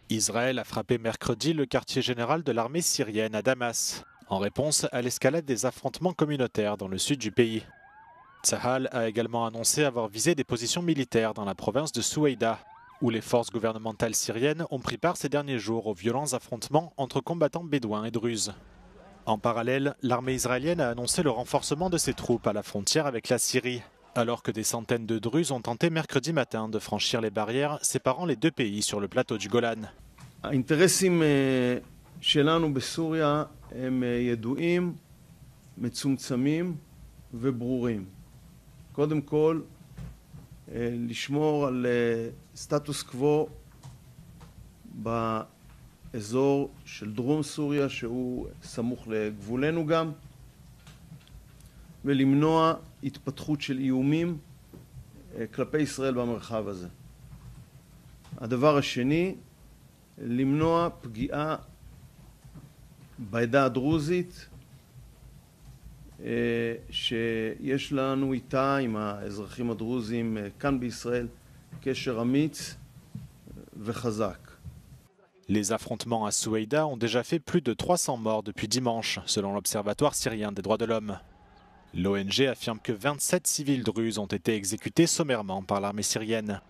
Israël a frappé mercredi le quartier général de l'armée syrienne à Damas, en réponse à l'escalade des affrontements communautaires dans le sud du pays. Tsahal a également annoncé avoir visé des positions militaires dans la province de Soueïda, où les forces gouvernementales syriennes ont pris part ces derniers jours aux violents affrontements entre combattants bédouins et druzes. En parallèle, l'armée israélienne a annoncé le renforcement de ses troupes à la frontière avec la Syrie, alors que des centaines de Druzes ont tenté mercredi matin de franchir les barrières séparant les deux pays sur le plateau du Golan. האינטרסים שלנו בסוריה הם ידועים, מצומצמים וברורים. קודם כל, לשמור על סטטוס קוו באזור של דרום סוריה, שהוא סמוך לגבולנו גם, ולמנוע התפתחות של איומים כלפי ישראל במרחב הזה. הדבר השני, למנוע פגיעה בעדה הדרוזית שיש לנו איתה, עם האזרחים הדרוזים כאן בישראל, קשר אמיץ וחזק. Les affrontements à Soueïda ont déjà fait plus de 300 morts depuis dimanche, selon l'Observatoire syrien des droits de l'homme. L'ONG affirme que 27 civils druzes ont été exécutés sommairement par l'armée syrienne.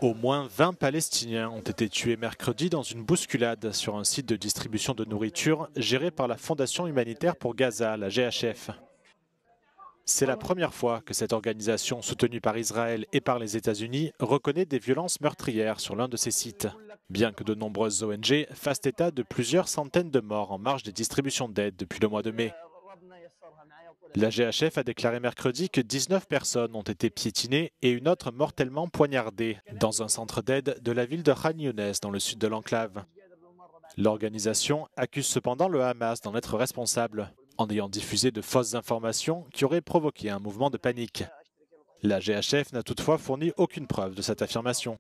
Au moins 20 Palestiniens ont été tués mercredi dans une bousculade sur un site de distribution de nourriture géré par la Fondation humanitaire pour Gaza, la GHF. C'est la première fois que cette organisation, soutenue par Israël et par les États-Unis, reconnaît des violences meurtrières sur l'un de ces sites, bien que de nombreuses ONG fassent état de plusieurs centaines de morts en marge des distributions d'aide depuis le mois de mai. La GHF a déclaré mercredi que 19 personnes ont été piétinées et une autre mortellement poignardée dans un centre d'aide de la ville de Khan Younes dans le sud de l'enclave. L'organisation accuse cependant le Hamas d'en être responsable, en ayant diffusé de fausses informations qui auraient provoqué un mouvement de panique. La GHF n'a toutefois fourni aucune preuve de cette affirmation.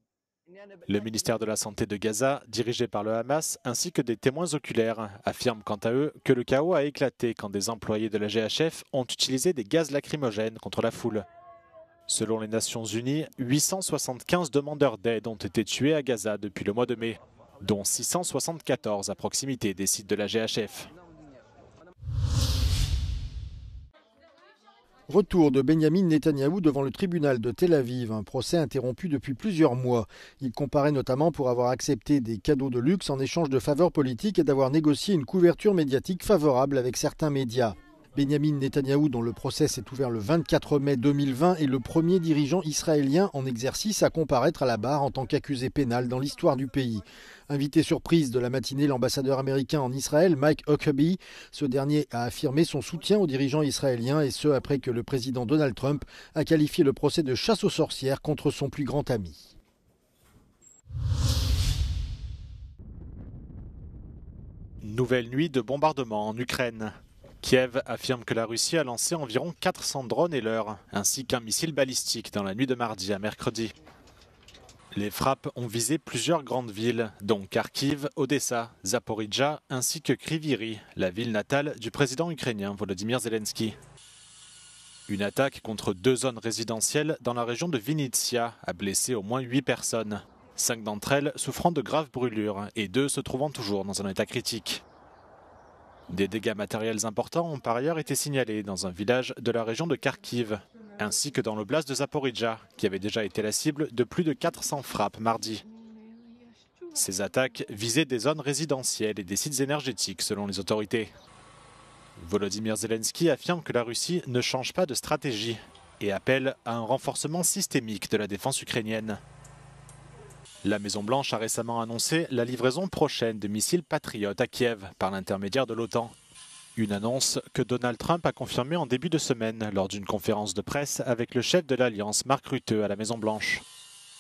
Le ministère de la Santé de Gaza, dirigé par le Hamas, ainsi que des témoins oculaires, affirment quant à eux que le chaos a éclaté quand des employés de la GHF ont utilisé des gaz lacrymogènes contre la foule. Selon les Nations Unies, 875 demandeurs d'aide ont été tués à Gaza depuis le mois de mai, dont 674 à proximité des sites de la GHF. Retour de Benyamin Netanyahou devant le tribunal de Tel Aviv, un procès interrompu depuis plusieurs mois. Il comparaît notamment pour avoir accepté des cadeaux de luxe en échange de faveurs politiques et d'avoir négocié une couverture médiatique favorable avec certains médias. Benyamin Netanyahou, dont le procès s'est ouvert le 24 mai 2020, est le premier dirigeant israélien en exercice à comparaître à la barre en tant qu'accusé pénal dans l'histoire du pays. Invité surprise de la matinée, l'ambassadeur américain en Israël, Mike Huckabee, ce dernier a affirmé son soutien aux dirigeants israéliens et ce après que le président Donald Trump a qualifié le procès de chasse aux sorcières contre son plus grand ami. Nouvelle nuit de bombardement en Ukraine. Kiev affirme que la Russie a lancé environ 400 drones et leurs, ainsi qu'un missile balistique dans la nuit de mardi à mercredi. Les frappes ont visé plusieurs grandes villes, dont Kharkiv, Odessa, Zaporijjia, ainsi que Kryvyi, la ville natale du président ukrainien Volodymyr Zelensky. Une attaque contre 2 zones résidentielles dans la région de Vinnytsia a blessé au moins 8 personnes, 5 d'entre elles souffrant de graves brûlures et 2 se trouvant toujours dans un état critique. Des dégâts matériels importants ont par ailleurs été signalés dans un village de la région de Kharkiv, ainsi que dans l'oblast de Zaporijjia, qui avait déjà été la cible de plus de 400 frappes mardi. Ces attaques visaient des zones résidentielles et des sites énergétiques selon les autorités. Volodymyr Zelensky affirme que la Russie ne change pas de stratégie et appelle à un renforcement systémique de la défense ukrainienne. La Maison-Blanche a récemment annoncé la livraison prochaine de missiles Patriot à Kiev par l'intermédiaire de l'OTAN. Une annonce que Donald Trump a confirmée en début de semaine lors d'une conférence de presse avec le chef de l'Alliance Mark Rutte à la Maison-Blanche.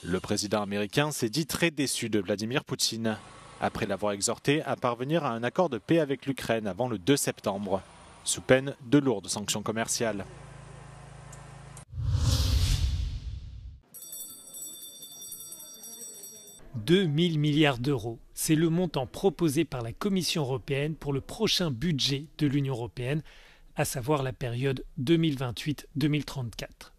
Le président américain s'est dit très déçu de Vladimir Poutine, après l'avoir exhorté à parvenir à un accord de paix avec l'Ukraine avant le 2 septembre, sous peine de lourdes sanctions commerciales. 2 000 milliards d'euros. C'est le montant proposé par la Commission européenne pour le prochain budget de l'Union européenne, à savoir la période 2028-2034.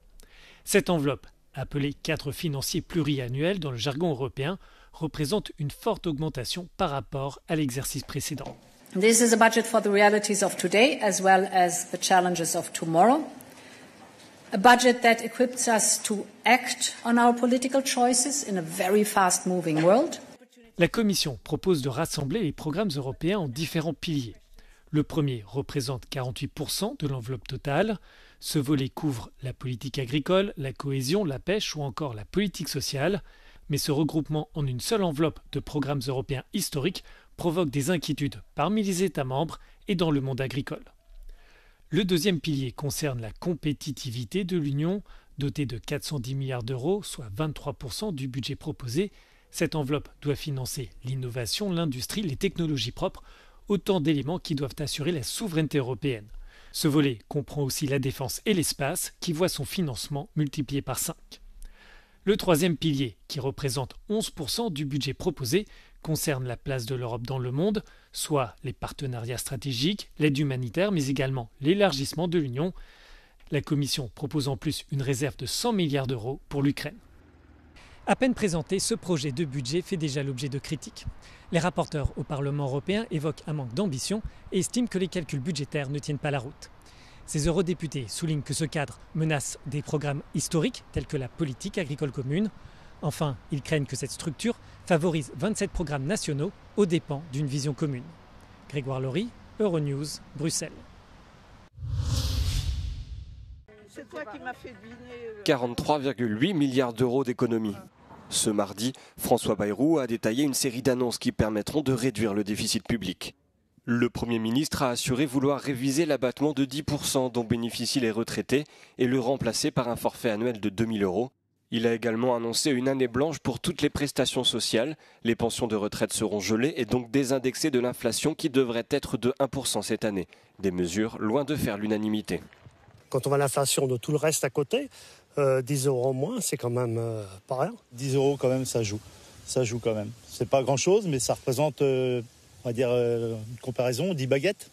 Cette enveloppe, appelée cadre financier pluriannuel dans le jargon européen, représente une forte augmentation par rapport à l'exercice précédent. This is a budget for the realities of today as well as the challenges of tomorrow. A budget that equips us to act on our political choices in a very fast-moving world. La Commission propose de rassembler les programmes européens en différents piliers. Le premier représente 48% de l'enveloppe totale. Ce volet couvre la politique agricole, la cohésion, la pêche ou encore la politique sociale. Mais ce regroupement en une seule enveloppe de programmes européens historiques provoque des inquiétudes parmi les États membres et dans le monde agricole. Le deuxième pilier concerne la compétitivité de l'Union, dotée de 410 milliards d'euros, soit 23% du budget proposé. Cette enveloppe doit financer l'innovation, l'industrie, les technologies propres, autant d'éléments qui doivent assurer la souveraineté européenne. Ce volet comprend aussi la défense et l'espace, qui voit son financement multiplié par 5. Le troisième pilier, qui représente 11% du budget proposé, concerne la place de l'Europe dans le monde, soit les partenariats stratégiques, l'aide humanitaire, mais également l'élargissement de l'Union. La Commission propose en plus une réserve de 100 milliards d'euros pour l'Ukraine. À peine présenté, ce projet de budget fait déjà l'objet de critiques. Les rapporteurs au Parlement européen évoquent un manque d'ambition et estiment que les calculs budgétaires ne tiennent pas la route. Ces eurodéputés soulignent que ce cadre menace des programmes historiques tels que la politique agricole commune. Enfin, ils craignent que cette structure favorise 27 programmes nationaux aux dépens d'une vision commune. Grégoire Laurie, Euronews, Bruxelles. C'est toi qui m'as fait deviner. 43,8 milliards d'euros d'économies. Ce mardi, François Bayrou a détaillé une série d'annonces qui permettront de réduire le déficit public. Le Premier ministre a assuré vouloir réviser l'abattement de 10% dont bénéficient les retraités et le remplacer par un forfait annuel de 2 000 euros. Il a également annoncé une année blanche pour toutes les prestations sociales. Les pensions de retraite seront gelées et donc désindexées de l'inflation qui devrait être de 1% cette année. Des mesures loin de faire l'unanimité. Quand on voit l'inflation de tout le reste à côté, 10 euros en moins, c'est quand même pas rien. 10 euros quand même, ça joue. Ça joue quand même. C'est pas grand-chose, mais ça représente, on va dire, une comparaison, 10 baguettes.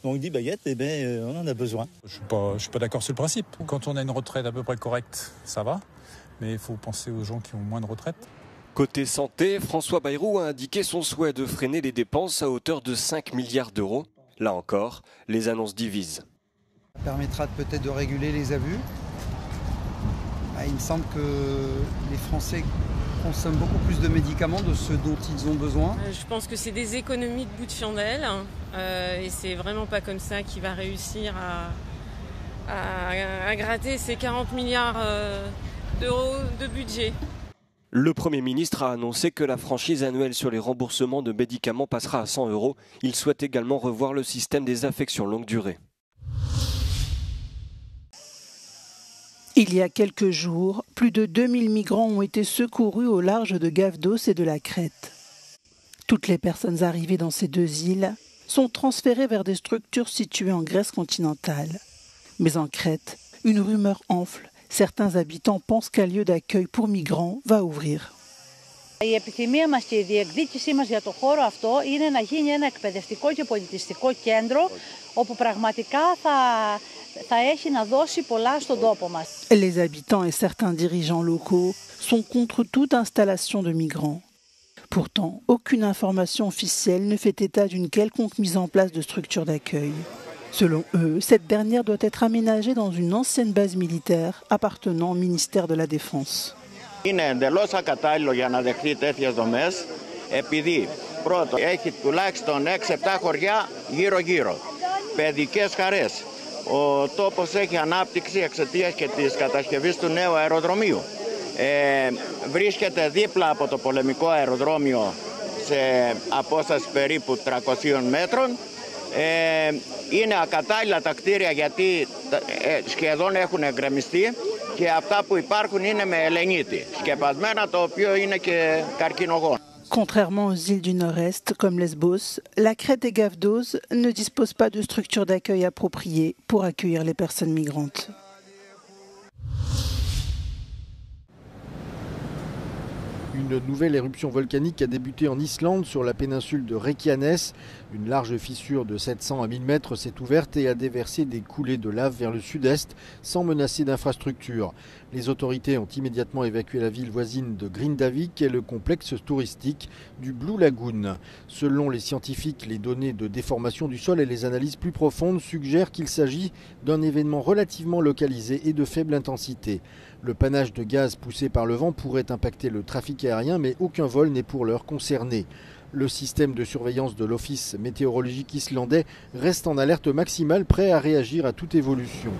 Donc 10 baguettes, on en a besoin. Je suis pas d'accord sur le principe. Quand on a une retraite à peu près correcte, ça va. Mais il faut penser aux gens qui ont moins de retraite. Côté santé, François Bayrou a indiqué son souhait de freiner les dépenses à hauteur de 5 milliards d'euros. Là encore, les annonces divisent. Ça permettra peut-être de réguler les abus. Il me semble que les Français consomment beaucoup plus de médicaments de ce dont ils ont besoin. Je pense que c'est des économies de bout de chandelle et c'est vraiment pas comme ça qu'il va réussir à gratter ces 40 milliards d'euros de budget. Le Premier ministre a annoncé que la franchise annuelle sur les remboursements de médicaments passera à 100 euros. Il souhaite également revoir le système des affections longue durée. Il y a quelques jours, plus de 2000 migrants ont été secourus au large de Gavdos et de la Crète. Toutes les personnes arrivées dans ces deux îles sont transférées vers des structures situées en Grèce continentale. Mais en Crète, une rumeur enfle. Certains habitants pensent qu'un lieu d'accueil pour migrants va ouvrir. Η επιθυμία μας και η διεκδίκησή μας για το χώρο αυτό είναι να γίνει ένα εκπαιδευτικό και πολιτιστικό κέντρο όπου πραγματικά θα έχει να δώσει πολλά στον τόπο μας. Les habitants et certains dirigeants locaux sont contre toute installation de migrants. Pourtant, aucune information officielle ne fait état d'une quelconque mise en place de structure d'accueil. Selon eux, cette dernière doit être aménagée dans une ancienne base militaire appartenant au ministère de la Défense. Είναι εντελώς ακατάλληλο για να δεχτεί τέτοιες δομές, επειδή πρώτον έχει τουλάχιστον 6-7 χωριά γύρω-γύρω, παιδικές χαρές. Ο τόπος έχει ανάπτυξη εξαιτίας και της κατασκευής του νέου αεροδρομίου. Βρίσκεται δίπλα από το πολεμικό αεροδρόμιο σε απόσταση περίπου 300 μέτρων. Είναι ακατάλληλα τα κτίρια γιατί σχεδόν έχουν εγκρεμιστεί και αυτά που υπάρχουν είναι με ελενίτη, σκεπασμένα, το οποίο είναι και καρκινογόνο. Contrairement aux îles du Nord-Est, comme Lesbos, la Crète et Gavdos ne disposent pas de structures d'accueil appropriées pour accueillir les personnes migrantes. Une nouvelle éruption volcanique a débuté en Islande sur la péninsule de Reykjanes. Une large fissure de 700 à 1000 mètres s'est ouverte et a déversé des coulées de lave vers le sud-est sans menacer d'infrastructures. Les autorités ont immédiatement évacué la ville voisine de Grindavik et le complexe touristique du Blue Lagoon. Selon les scientifiques, les données de déformation du sol et les analyses plus profondes suggèrent qu'il s'agit d'un événement relativement localisé et de faible intensité. Le panache de gaz poussé par le vent pourrait impacter le trafic aérien, mais aucun vol n'est pour l'heure concerné. Le système de surveillance de l'Office météorologique islandais reste en alerte maximale, prêt à réagir à toute évolution.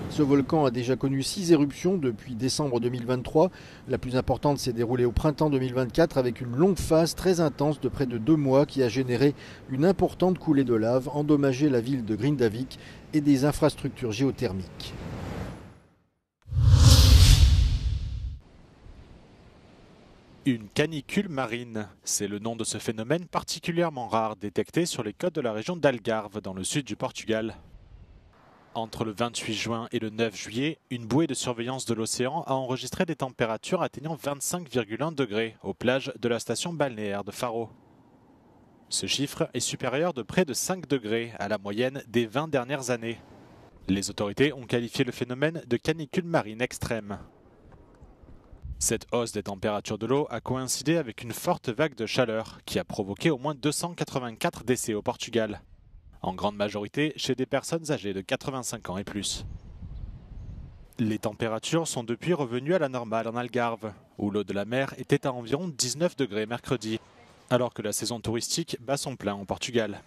Ce volcan a déjà connu 6 éruptions depuis décembre 2023. La plus importante s'est déroulée au printemps 2024 avec une longue phase très intense de près de 2 mois qui a généré une importante coulée de lave, endommagé la ville de Grindavik et des infrastructures géothermiques. Une canicule marine, c'est le nom de ce phénomène particulièrement rare détecté sur les côtes de la région d'Algarve dans le sud du Portugal. Entre le 28 juin et le 9 juillet, une bouée de surveillance de l'océan a enregistré des températures atteignant 25,1 degrés aux plages de la station balnéaire de Faro. Ce chiffre est supérieur de près de 5 degrés à la moyenne des 20 dernières années. Les autorités ont qualifié le phénomène de canicule marine extrême. Cette hausse des températures de l'eau a coïncidé avec une forte vague de chaleur qui a provoqué au moins 284 décès au Portugal, en grande majorité chez des personnes âgées de 85 ans et plus. Les températures sont depuis revenues à la normale en Algarve, où l'eau de la mer était à environ 19 degrés mercredi, alors que la saison touristique bat son plein au Portugal.